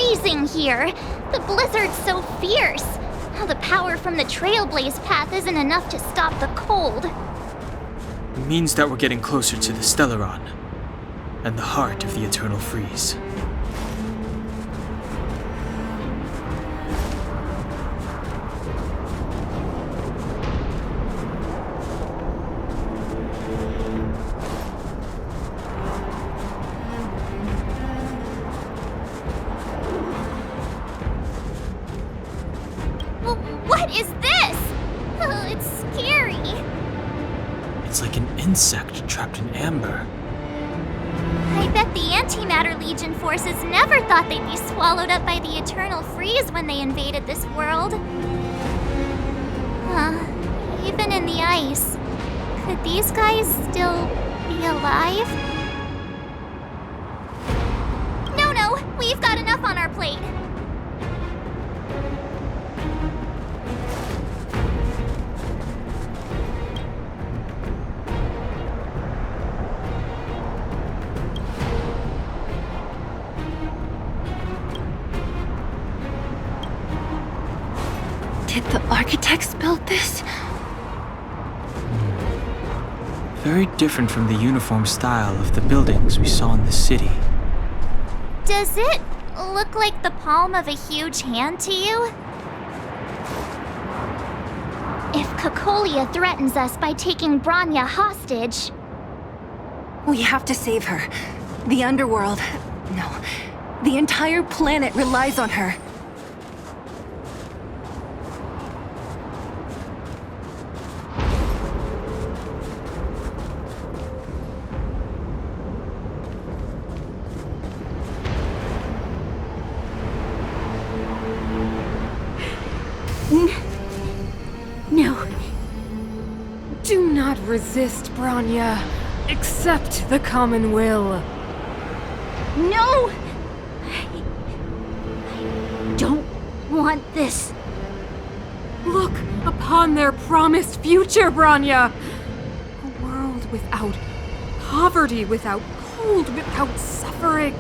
freezing here. The blizzard's so fierce. The power from the Trailblaze path isn't enough to stop the cold. It means that we're getting closer to the Stellaron, and the heart of the Eternal Freeze. What is this? Oh, it's scary. It's like an insect trapped in amber. I bet the Antimatter Legion forces never thought they'd be swallowed up by the Eternal Freeze when they invaded this world. Even in the ice, could these guys still be alive? No, we've got enough on our plate. Did the architects build this? Very different from the uniform style of the buildings we saw in the city. Does it look like the palm of a huge hand to you? If Cocolia threatens us by taking Bronya hostage... We have to save her. The underworld... No. The entire planet relies on her. No. Do not resist, Bronya. Accept the common will. No! I don't want this. Look upon their promised future, Bronya! A world without poverty, without cold, without suffering.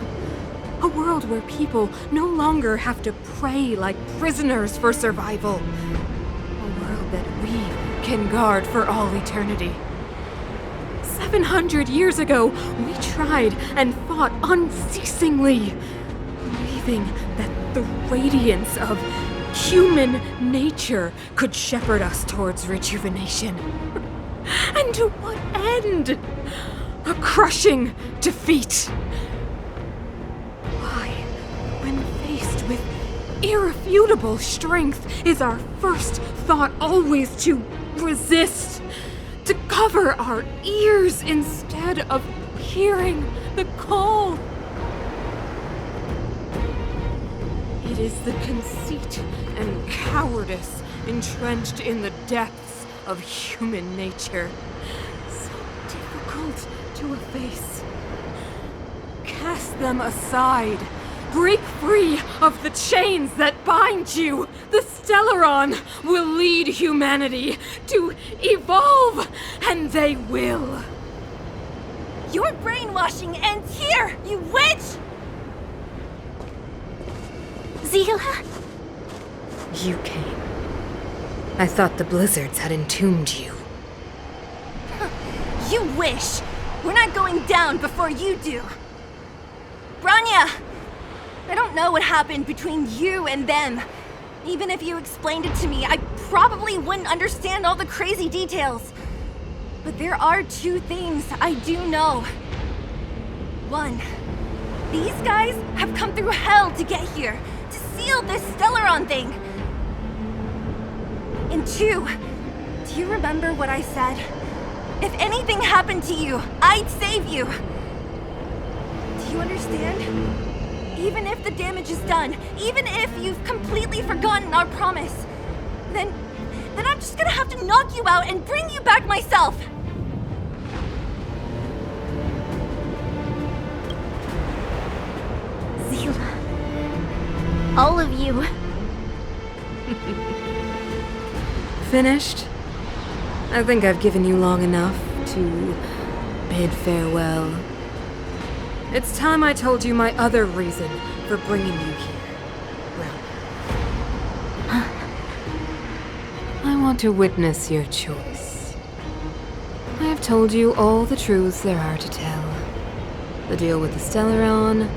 A world where people no longer have to pray like prisoners for survival. A world that we can guard for all eternity. 700 years ago, we tried and fought unceasingly, believing that the radiance of human nature could shepherd us towards rejuvenation. And to what end? A crushing defeat. Why, when faced with irrefutable strength, is our first thought always to resist? To cover our ears instead of hearing the call? It is the conceit and cowardice entrenched in the depths of human nature, so difficult to efface. Cast them aside. Break free of the chains that bind you. The Stellaron will lead humanity to evolve, and they will. Your brainwashing ends here, you witch! Zila? You came. I thought the blizzards had entombed you. You wish! We're not going down before you do. Bronya! I don't know what happened between you and them. Even if you explained it to me, I probably wouldn't understand all the crazy details. But there are two things I do know. One, these guys have come through hell to get here, to seal this Stellaron thing. And two, do you remember what I said? If anything happened to you, I'd save you. Do you understand? Even if the damage is done, even if you've completely forgotten our promise, then I'm just gonna have to knock you out and bring you back myself. Zila. All of you. Finished? I think I've given you long enough to bid farewell. It's time I told you my other reason for bringing you here. want to witness your choice. I have told you all the truths there are to tell. The deal with the Stellaron,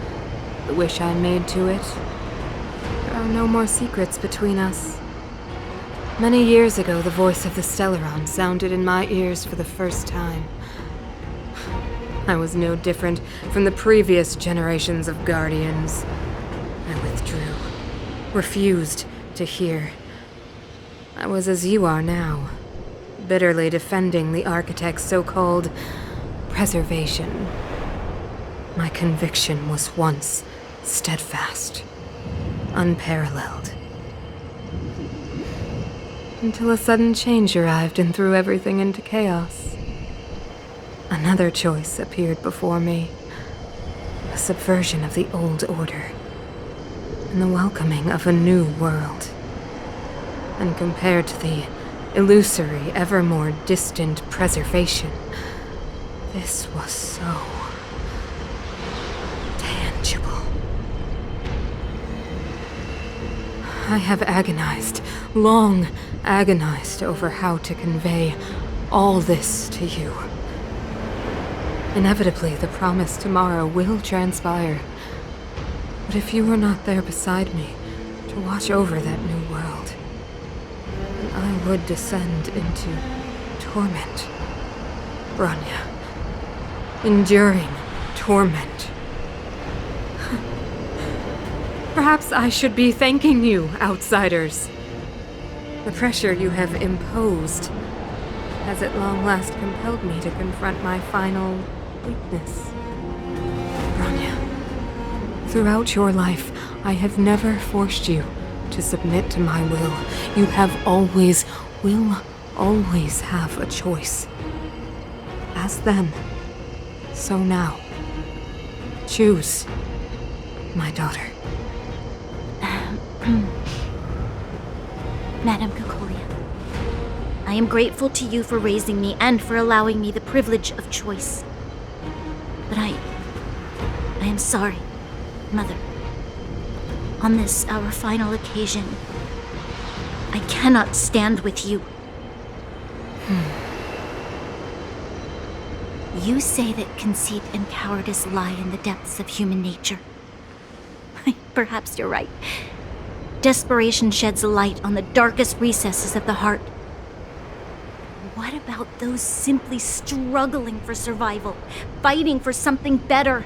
the wish I made to it. There are no more secrets between us. Many years ago, the voice of the Stellaron sounded in my ears for the first time. I was no different from the previous generations of Guardians. I withdrew, refused to hear. I was as you are now, bitterly defending the Architect's so-called preservation. My conviction was once steadfast, unparalleled. Until a sudden change arrived and threw everything into chaos. Another choice appeared before me. A subversion of the old order, and the welcoming of a new world. And compared to the illusory, ever more distant preservation, this was so tangible. I have agonized, long agonized over how to convey all this to you. Inevitably, the promised tomorrow will transpire. But if you were not there beside me to watch over that new world, then I would descend into torment. Bronya. Enduring torment. Perhaps I should be thanking you, outsiders. The pressure you have imposed has at long last compelled me to confront my final weakness. Bronya, throughout your life, I have never forced you to submit to my will. You have always, will always have a choice. As then, so now. Choose, my daughter. Madame Cocolia, I am grateful to you for raising me and for allowing me the privilege of choice. But I am sorry, Mother. On this, our final occasion, I cannot stand with you. You say that conceit and cowardice lie in the depths of human nature. Perhaps you're right. Desperation sheds light on the darkest recesses of the heart. What about those simply struggling for survival, fighting for something better?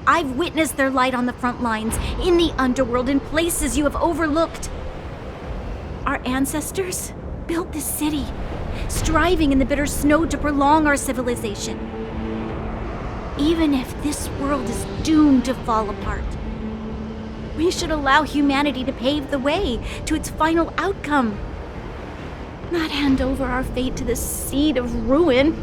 I've witnessed their light on the front lines, in the underworld, in places you have overlooked. Our ancestors built this city, striving in the bitter snow to prolong our civilization. Even if this world is doomed to fall apart, we should allow humanity to pave the way to its final outcome. Not hand over our fate to the seed of ruin.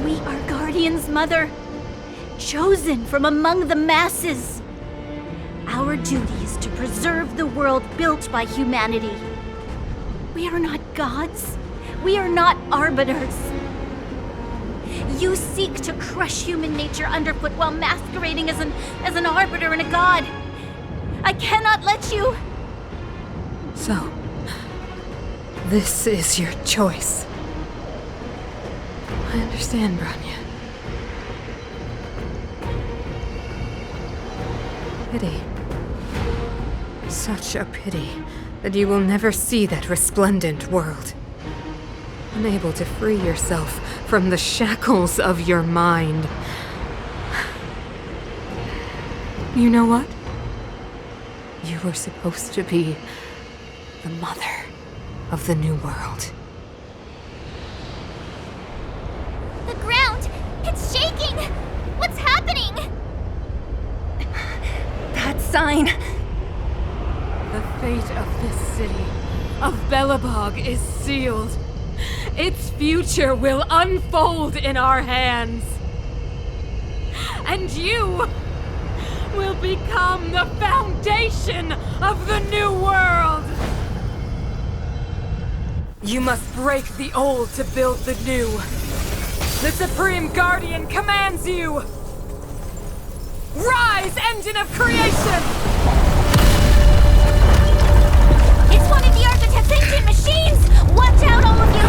We are guardians, Mother, chosen from among the masses. Our duty is to preserve the world built by humanity. We are not gods. We are not arbiters. You seek to crush human nature underfoot while masquerading as an arbiter and a god. I cannot let you. So, this is your choice. I understand, Bronya. Pity. Such a pity that you will never see that resplendent world. Unable to free yourself from the shackles of your mind. You know what? You were supposed to be the mother of the new world. The ground! It's shaking! What's happening? That sign. The fate of this city, of Belobog, is sealed. Its future will unfold in our hands. And you will become the foundation of the new world. You must break the old to build the new. The Supreme Guardian commands you! Rise, engine of creation! It's one of the Architect's ancient machines! Watch out, all of you!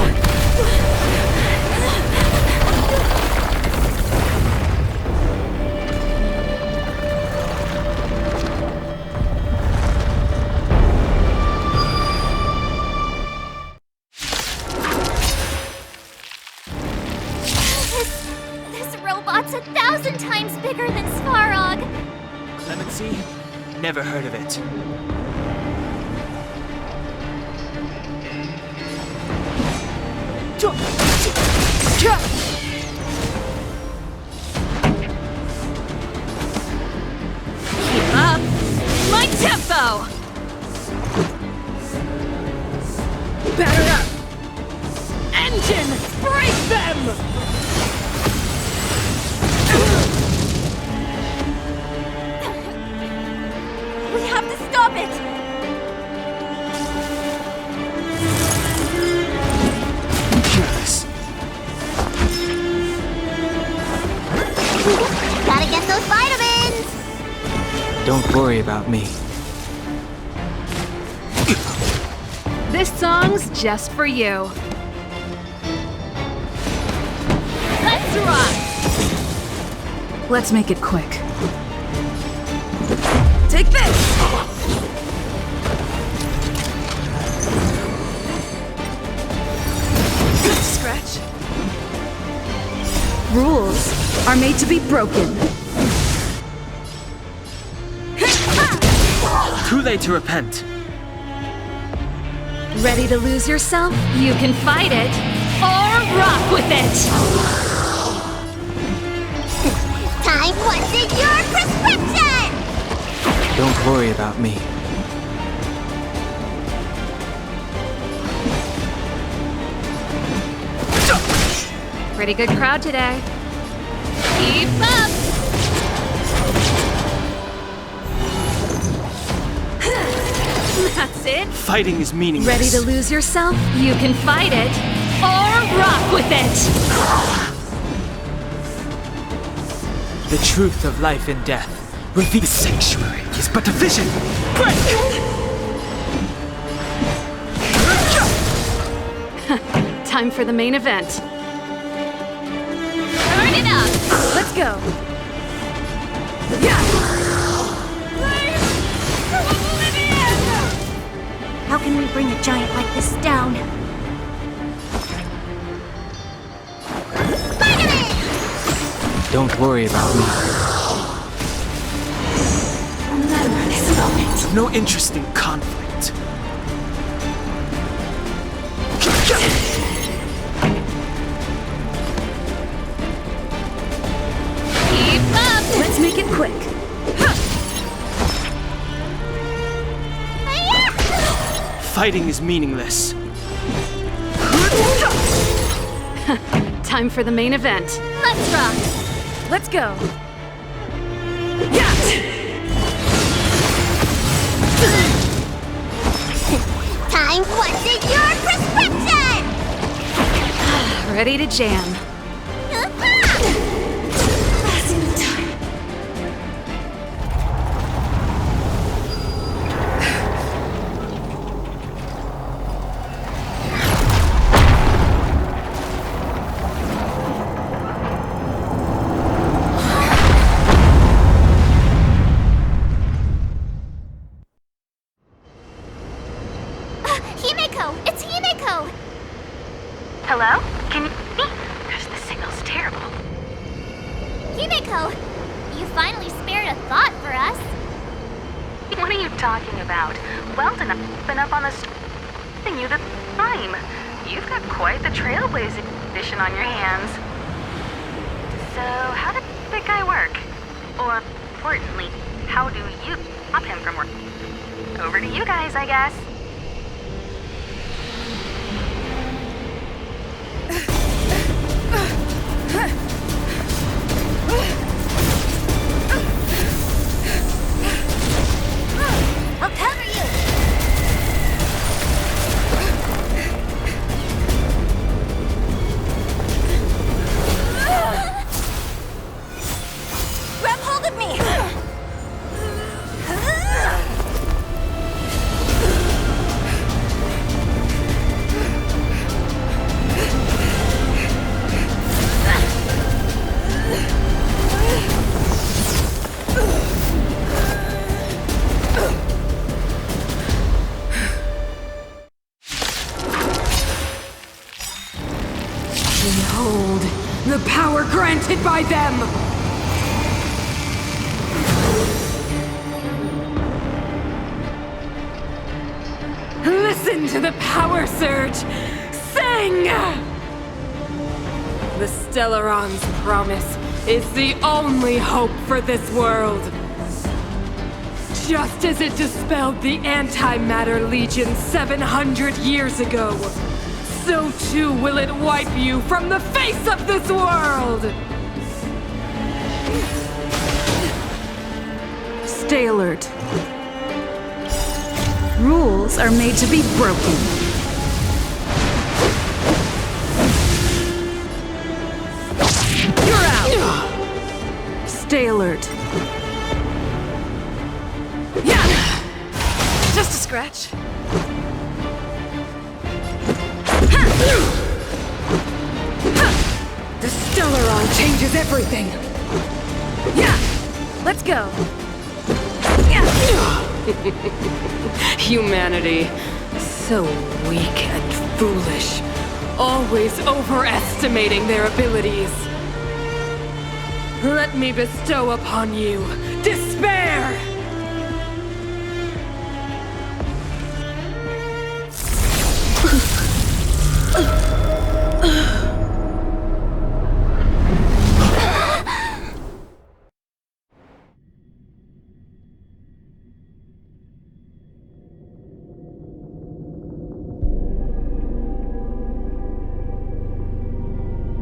This robot's 1,000 times bigger than Svarog. Clemency? Never heard of it. Keep up! My tempo! Batter up! Engine, break them! We have to stop it! Careless. Gotta get those vitamins! Don't worry about me. This song's just for you. Let's rock! Let's make it quick. Take this! Good scratch. Rules are made to be broken. Too late to repent. Ready to lose yourself? You can fight it, or rock with it! Time, what's in your prescription? Don't worry about me. Pretty good crowd today. Keep up! That's it. Fighting is meaningless. Ready to lose yourself? You can fight it, or rock with it! The truth of life and death. Reveal the sanctuary is but a vision. Time for the main event. Turn it up! Let's go! How can we bring a giant like this down? Don't worry about me. Remember this moment. No interest in conflict. Keep up! Let's make it quick. Fighting is meaningless. Time for the main event. Let's rock! Let's go! Time, what's in your prescription? Ready to jam. Himeko! It's Himeko! Hello? Can you hear me? Gosh, the signal's terrible. Himeko! You finally spared a thought for us. What are you talking about? Weldon, I've been up on the thing you the time. You've got quite the trailblazing edition on your hands. So, how did that guy work? Or, importantly, how do you stop him from working? Over to you guys, I guess. I'll cover you! by them! Listen to the power surge! Sing! The Stellaron's promise is the only hope for this world. Just as it dispelled the Antimatter Legion 700 years ago, so too will it wipe you from the face of this world! Stay alert. Rules are made to be broken. You're out! Stay alert. Yeah! Just a scratch. The Stellaron changes everything! Yeah! Let's go. Yeah! Humanity, so weak and foolish, always overestimating their abilities. Let me bestow upon you despair!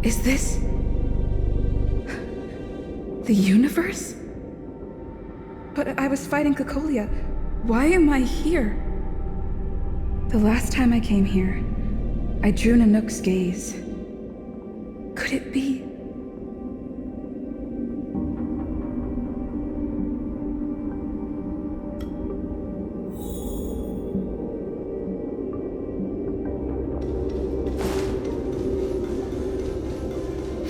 Is this the universe? But I was fighting Cocolia. Why am I here? The last time I came here, I drew Nanook's gaze. Could it be?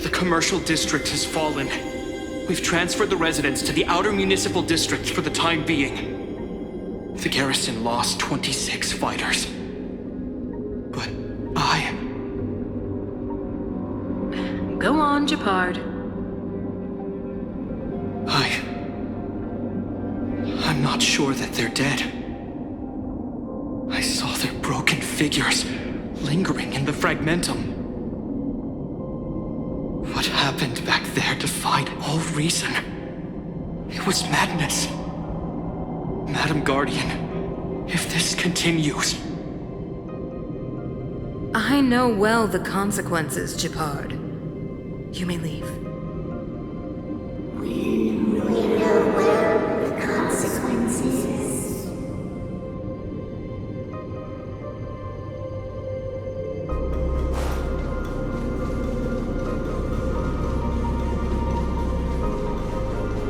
The commercial district has fallen. We've transferred the residents to the outer municipal districts for the time being. The garrison lost 26 fighters. But Go on, Japard. I'm not sure that they're dead. I saw their broken figures lingering in the fragmentum. What happened back there defied all reason. It was madness. Madam Guardian, if this continues... I know well the consequences, Japard. You may leave.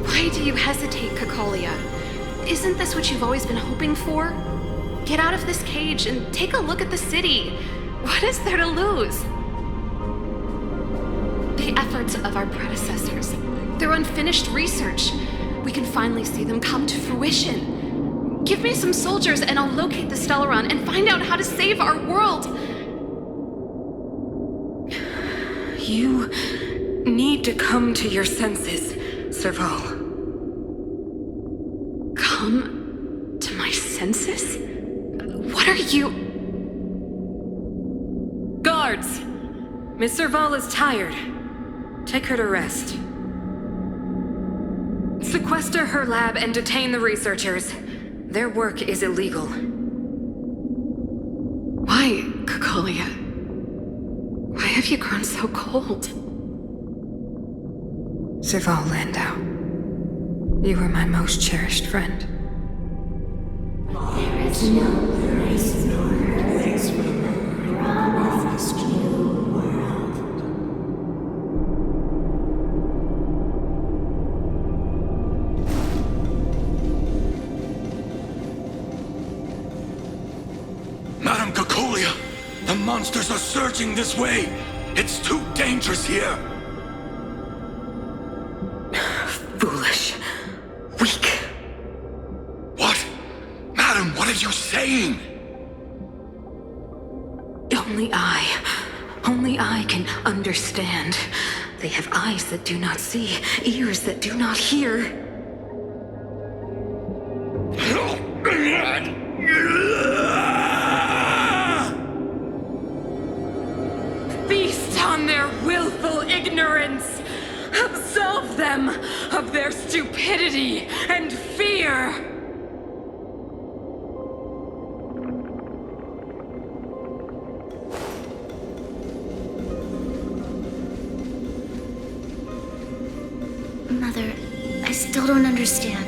Why do you hesitate, Cocolia? Isn't this what you've always been hoping for? Get out of this cage and take a look at the city. What is there to lose? The efforts of our predecessors, their unfinished research. We can finally see them come to fruition. Give me some soldiers and I'll locate the Stellaron and find out how to save our world. You need to come to your senses, Serval. Come to my senses? What are you... Guards! Miss Serval is tired. Take her to rest. Sequester her lab and detain the researchers. Their work is illegal. Why, Cocolia? Why have you grown so cold? Serval Landau, you were my most cherished friend. There is no place nor place for the promised new world. Madam Cocolia, the monsters are surging this way. It's too dangerous here. Foolish. Weak. What? Madam, what are you saying? Only I can understand They have eyes that do not see, ears that do not hear. Feast on their willful ignorance! Absolve them of their stupidity and fear! Mother, I still don't understand.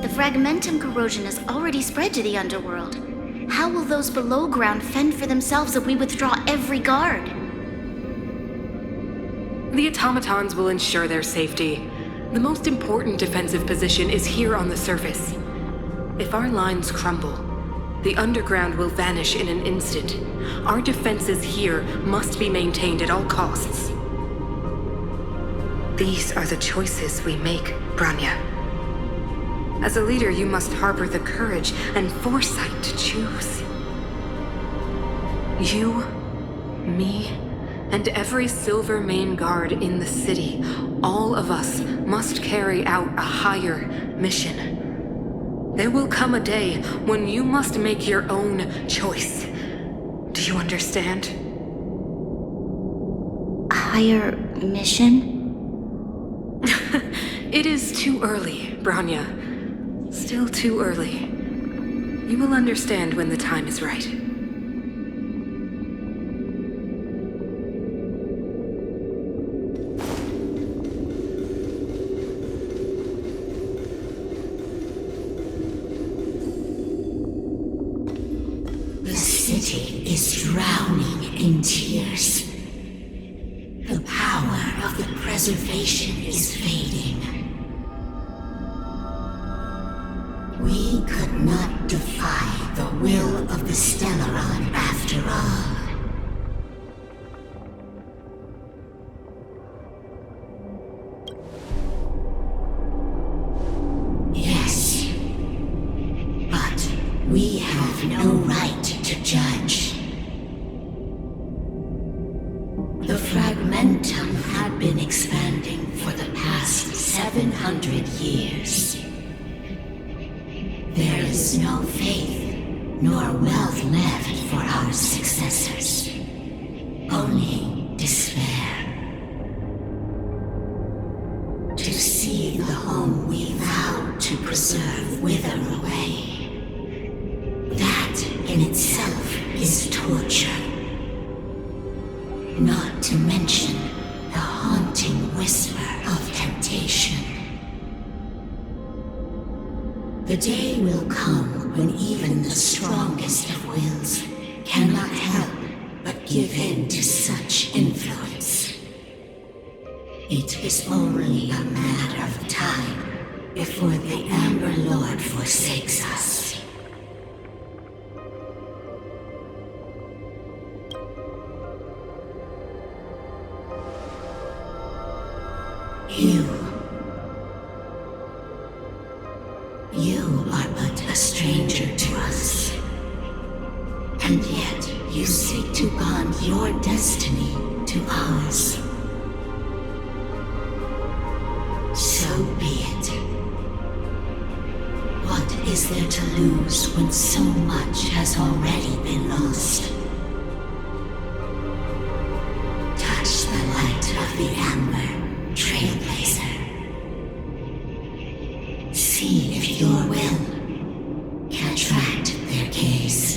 The fragmentum corrosion has already spread to the underworld. How will those below ground fend for themselves if we withdraw every guard? The automatons will ensure their safety. The most important defensive position is here on the surface. If our lines crumble, the underground will vanish in an instant. Our defenses here must be maintained at all costs. These are the choices we make, Branya. As a leader, you must harbor the courage and foresight to choose. You, me, and every Silver Main guard in the city, all of us must carry out a higher mission. There will come a day when you must make your own choice. Do you understand? A higher mission? It is too early, Branya. Still too early. You will understand when the time is right. The city is drowning in tears. The power of the preservation is fading. We could not defy the will of the Stellaron after all. Yes, but we have no right to judge. The fragmentum had been expanding for the past 700 years. There is no faith nor wealth left for our successors. Only despair. To see the home we vowed to preserve wither away. That in itself is torture. Not to mention the haunting whisper of temptation. The day will come when even the strongest of wills cannot help but give in to such influence. It is only a matter of time before the Amber Lord forsakes us. You are but a stranger to us. And yet you seek to bond your destiny to ours. So be it. What is there to lose when so much has already been lost? Touch the light of the Amber, Trailblazer. See if your will can attract their gaze.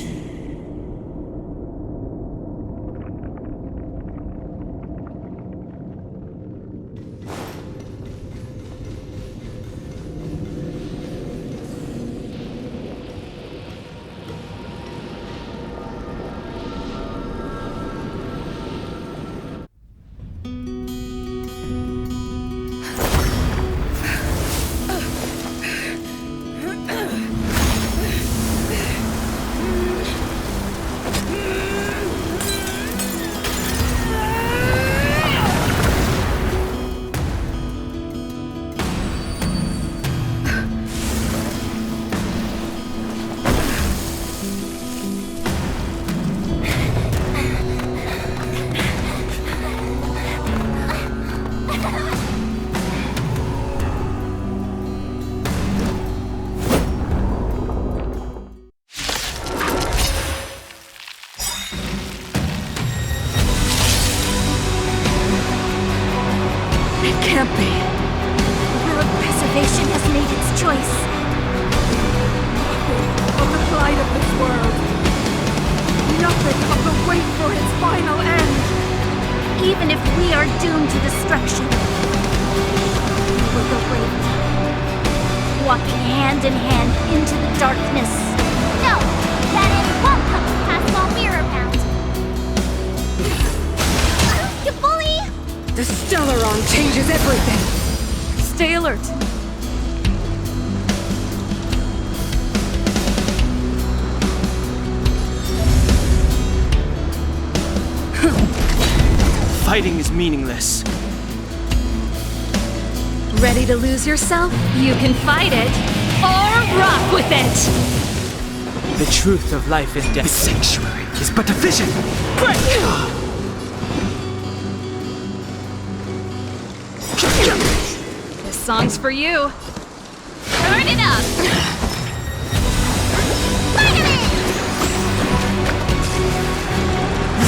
choice. Of the plight of this world. Nothing of the wait for its final end. Even if we are doomed to destruction, we will go bravely, walking hand in hand into the darkness. No, that end won't come to pass while we're around. You bully! The Stellaron changes everything. Stay alert. Fighting is meaningless. Ready to lose yourself? You can fight it, or rock with it! The truth of life and death. The sanctuary is but a vision. This song's for you. Turn it up!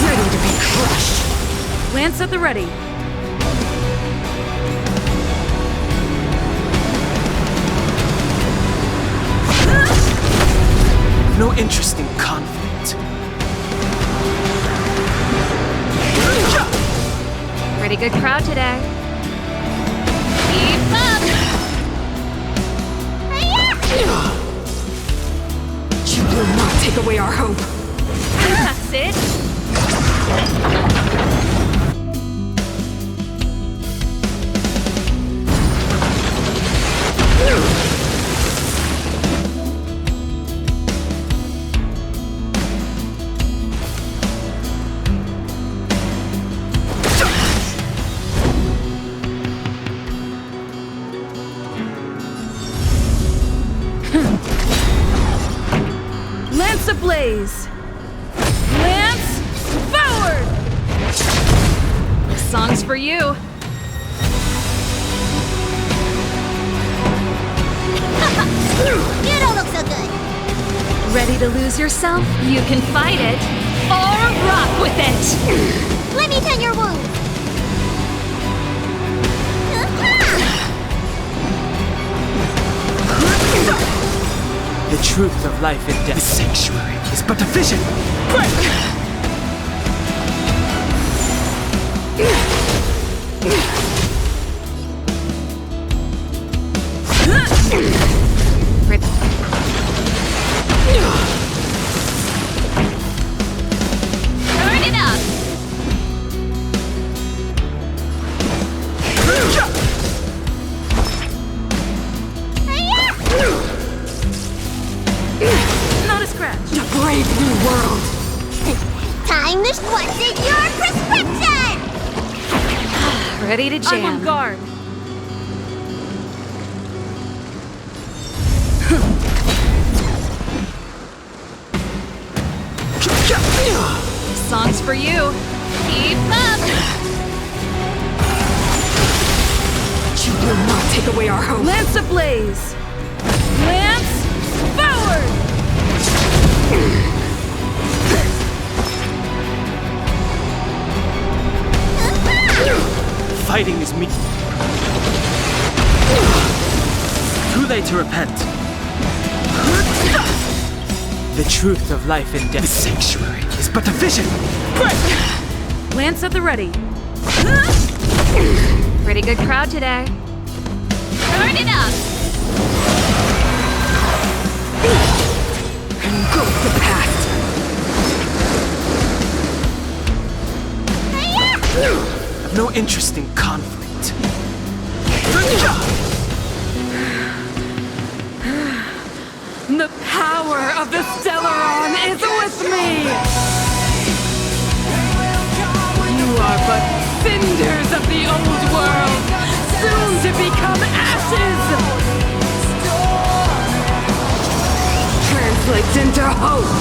Ready to be crushed. Lance at the ready. No interest in conflict. Pretty good crowd today. Keep up! You will not take away our hope. That's it. Lance ablaze! Lance forward! This song's for you. You don't look so good. Ready to lose yourself? You can fight it, or rock with it! Let me tend your wounds. The truth of life and death. The sanctuary is but a vision. Turn it up! Not a scratch. A brave new world. Time to what's in your prescription? Ready to I'm on jam. guard. This song's for you. Keep up! You will not take away our hope. Lance ablaze! Lance forward! Fighting is me. Too late to repent. The truth of life and death. The sanctuary is but a vision. Lance at the ready. Pretty good crowd today. Turn it up! Engulf the past. I've no interest in conflict. The power of the Stellaron is with me! You are but cinders of the old world, soon to become ashes! Translates into hope!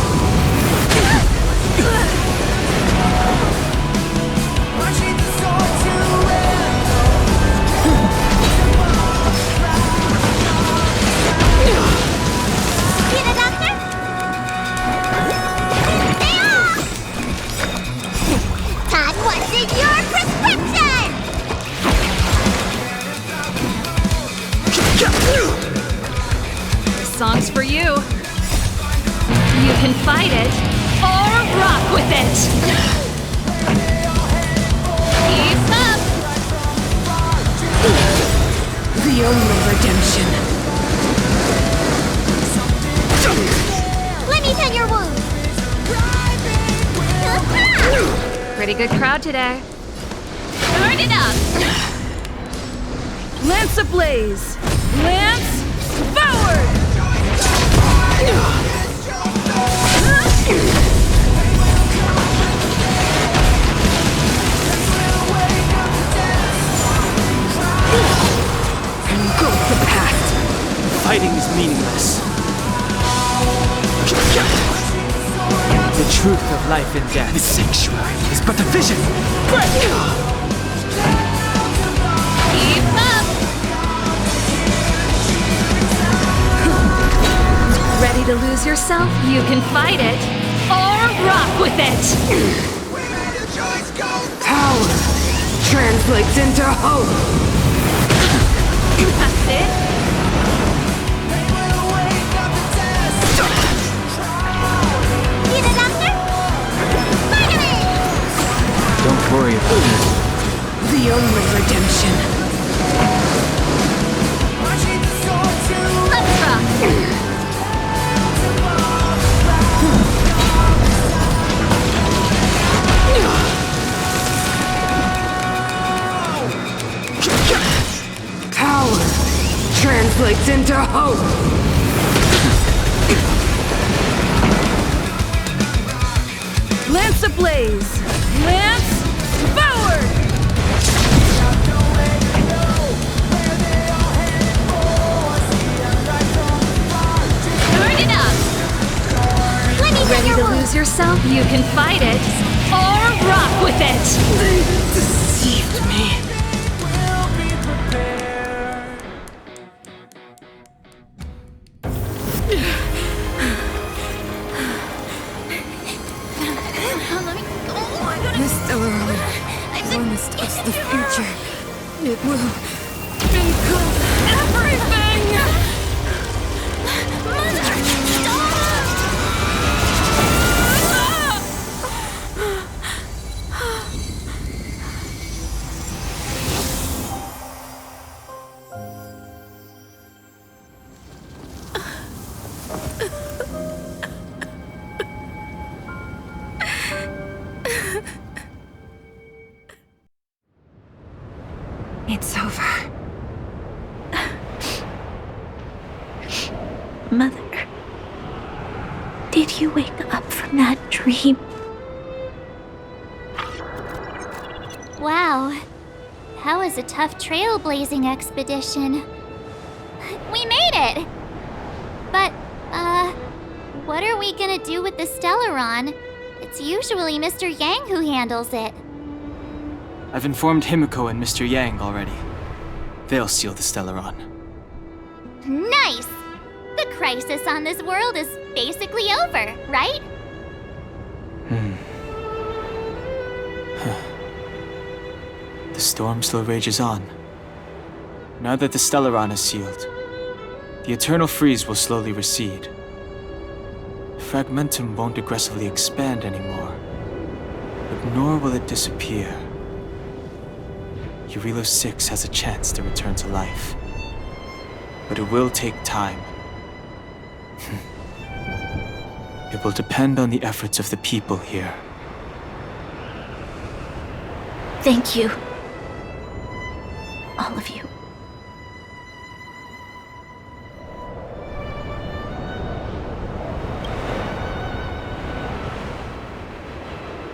See the doctor? Stay off! Todd, what's in your prescription? song's for you. You can fight it or rock with it. Keep up. The only redemption. Let me tend your wounds. Pretty good crowd today. Turn it up. Lance ablaze! Lance forward! Engulf the past! Fighting is meaningless. The truth of life and death. The sanctuary is but a vision. Keep up. Ready to lose yourself? You can fight it or rock with it. Power translates into hope! That's it. Need a doctor? Finally! Don't worry about it. The only redemption. Let's rock. Power translates into hope! Lance ablaze! Lance forward! Turn it up. Let me tend Ready your to wounds. lose yourself? You can fight it or rock with it. They deceived me. This Stellaron promised us the future. It will engulf everything! It's over. Mother, did you wake up from that dream? Wow. That was a tough trailblazing expedition. We made it! But, what are we gonna do with the Stellaron? It's usually Mr. Yang who handles it. I've informed Himiko and Mr. Yang already. They'll seal the Stellaron. Nice! The crisis on this world is basically over, right? The storm still rages on. Now that the Stellaron is sealed, the eternal freeze will slowly recede. Fragmentum won't aggressively expand anymore, but nor will it disappear. Eurilo 6 has a chance to return to life, but it will take time. It will depend on the efforts of the people here. Thank you. All of you.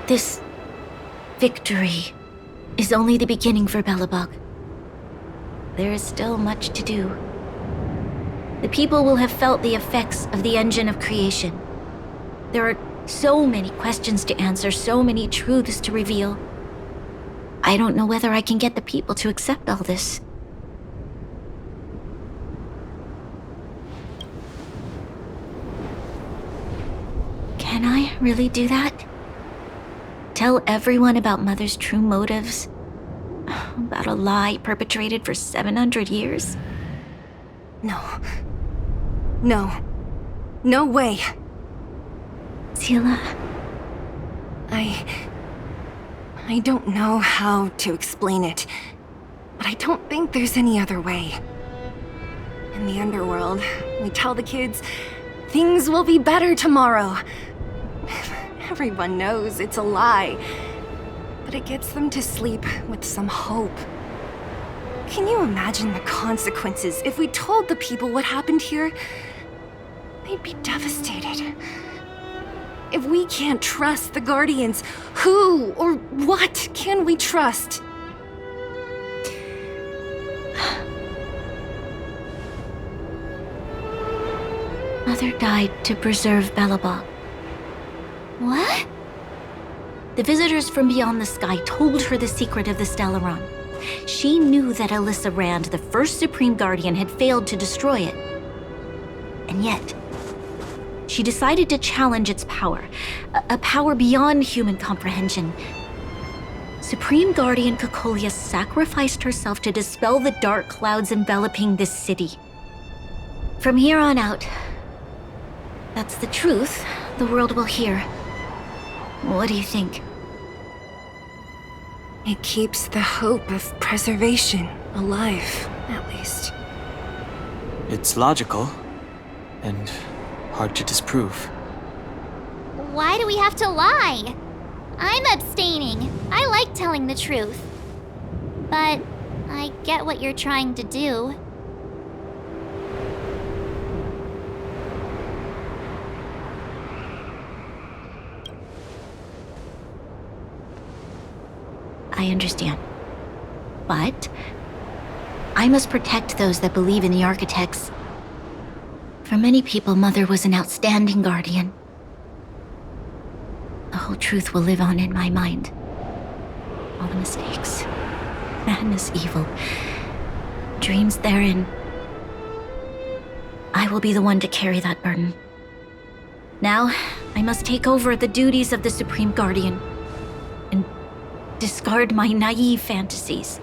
This victory is only the beginning for Belobog. There is still much to do. The people will have felt the effects of the engine of creation. There are so many questions to answer, so many truths to reveal. I don't know whether I can get the people to accept all this. Can I really do that? Tell everyone about Mother's true motives? About a lie perpetrated for 700 years? No. No. No way. Sila, I don't know how to explain it, but I don't think there's any other way. In the underworld, we tell the kids, things will be better tomorrow. Everyone knows it's a lie, but it gets them to sleep with some hope. Can you imagine the consequences if we told the people what happened here? They'd be devastated. If we can't trust the Guardians, who or what can we trust? Mother died to preserve Belobog. What? The visitors from beyond the sky told her the secret of the Stellaron. She knew that Alyssa Rand, the first Supreme Guardian, had failed to destroy it. And yet, she decided to challenge its power, a power beyond human comprehension. Supreme Guardian Cocolia sacrificed herself to dispel the dark clouds enveloping this city. From here on out, that's the truth the world will hear. What do you think? It keeps the hope of preservation alive, at least. It's logical, and hard to disprove. Why do we have to lie? I'm abstaining. I like telling the truth. But I get what you're trying to do. I understand. But I must protect those that believe in the architects. For many people, Mother was an outstanding guardian. The whole truth will live on in my mind. All the mistakes, madness, evil, dreams therein. I will be the one to carry that burden. Now, I must take over the duties of the Supreme Guardian and discard my naive fantasies.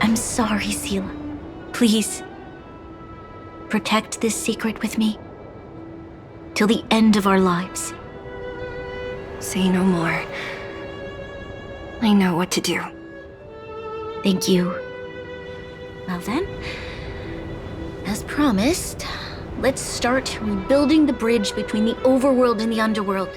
I'm sorry, Sila. Please, protect this secret with me till the end of our lives. Say no more. I know what to do. Thank you. Well then, as promised, let's start rebuilding the bridge between the overworld and the underworld.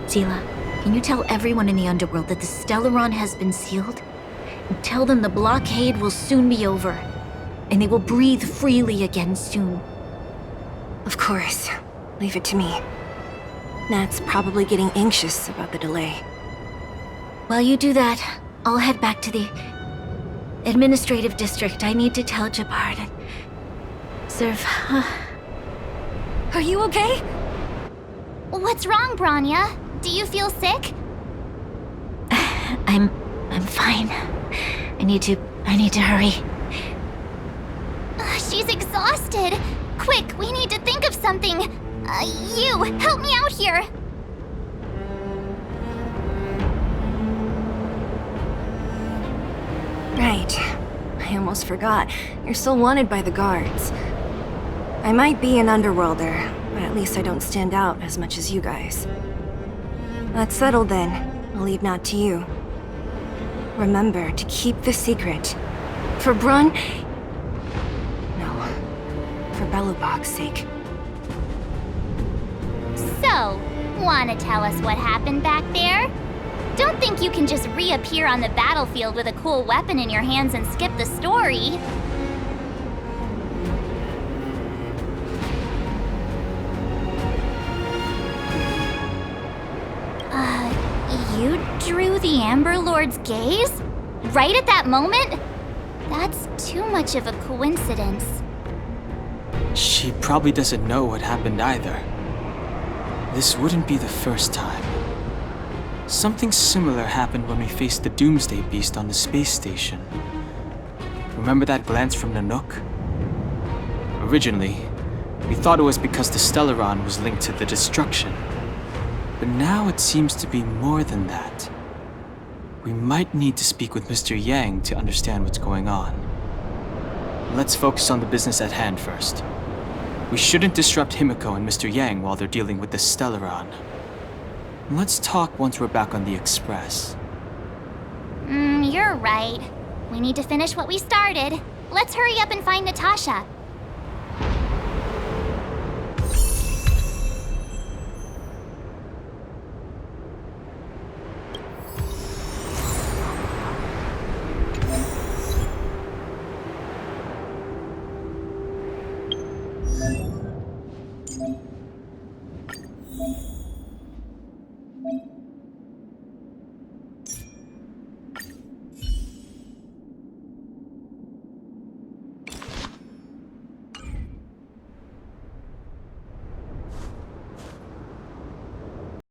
Sila, can you tell everyone in the underworld that the Stellaron has been sealed? And tell them the blockade will soon be over, and they will breathe freely again soon. Of course. Leave it to me. Nat's probably getting anxious about the delay. While you do that, I'll head back to the administrative district. I need to tell Jabard and serve. Are you okay? What's wrong, Branya? Do you feel sick? I'm fine. I need to hurry. She's exhausted. Quick, we need to think of something. You, help me out here. Right. I almost forgot. You're still wanted by the guards. I might be an underworlder, but at least I don't stand out as much as you guys. That's settled then. I'll leave Nat to you. Remember to keep the secret. For Brun... No. For Belobog's sake. So, wanna tell us what happened back there? Don't think you can just reappear on the battlefield with a cool weapon in your hands and skip the story. You drew the Amber Lord's gaze? Right at that moment? That's too much of a coincidence. She probably doesn't know what happened either. This wouldn't be the first time. Something similar happened when we faced the Doomsday Beast on the space station. Remember that glance from Nanook? Originally, We thought it was because the Stellaron was linked to the destruction. But now it seems to be more than that. We might need to speak with Mr. Yang to understand what's going on. Let's focus on the business at hand first. We shouldn't disrupt Himiko and Mr. Yang while they're dealing with the Stellaron. Let's talk once we're back on the Express. You're right. We need to finish what we started. Let's hurry up and find Natasha.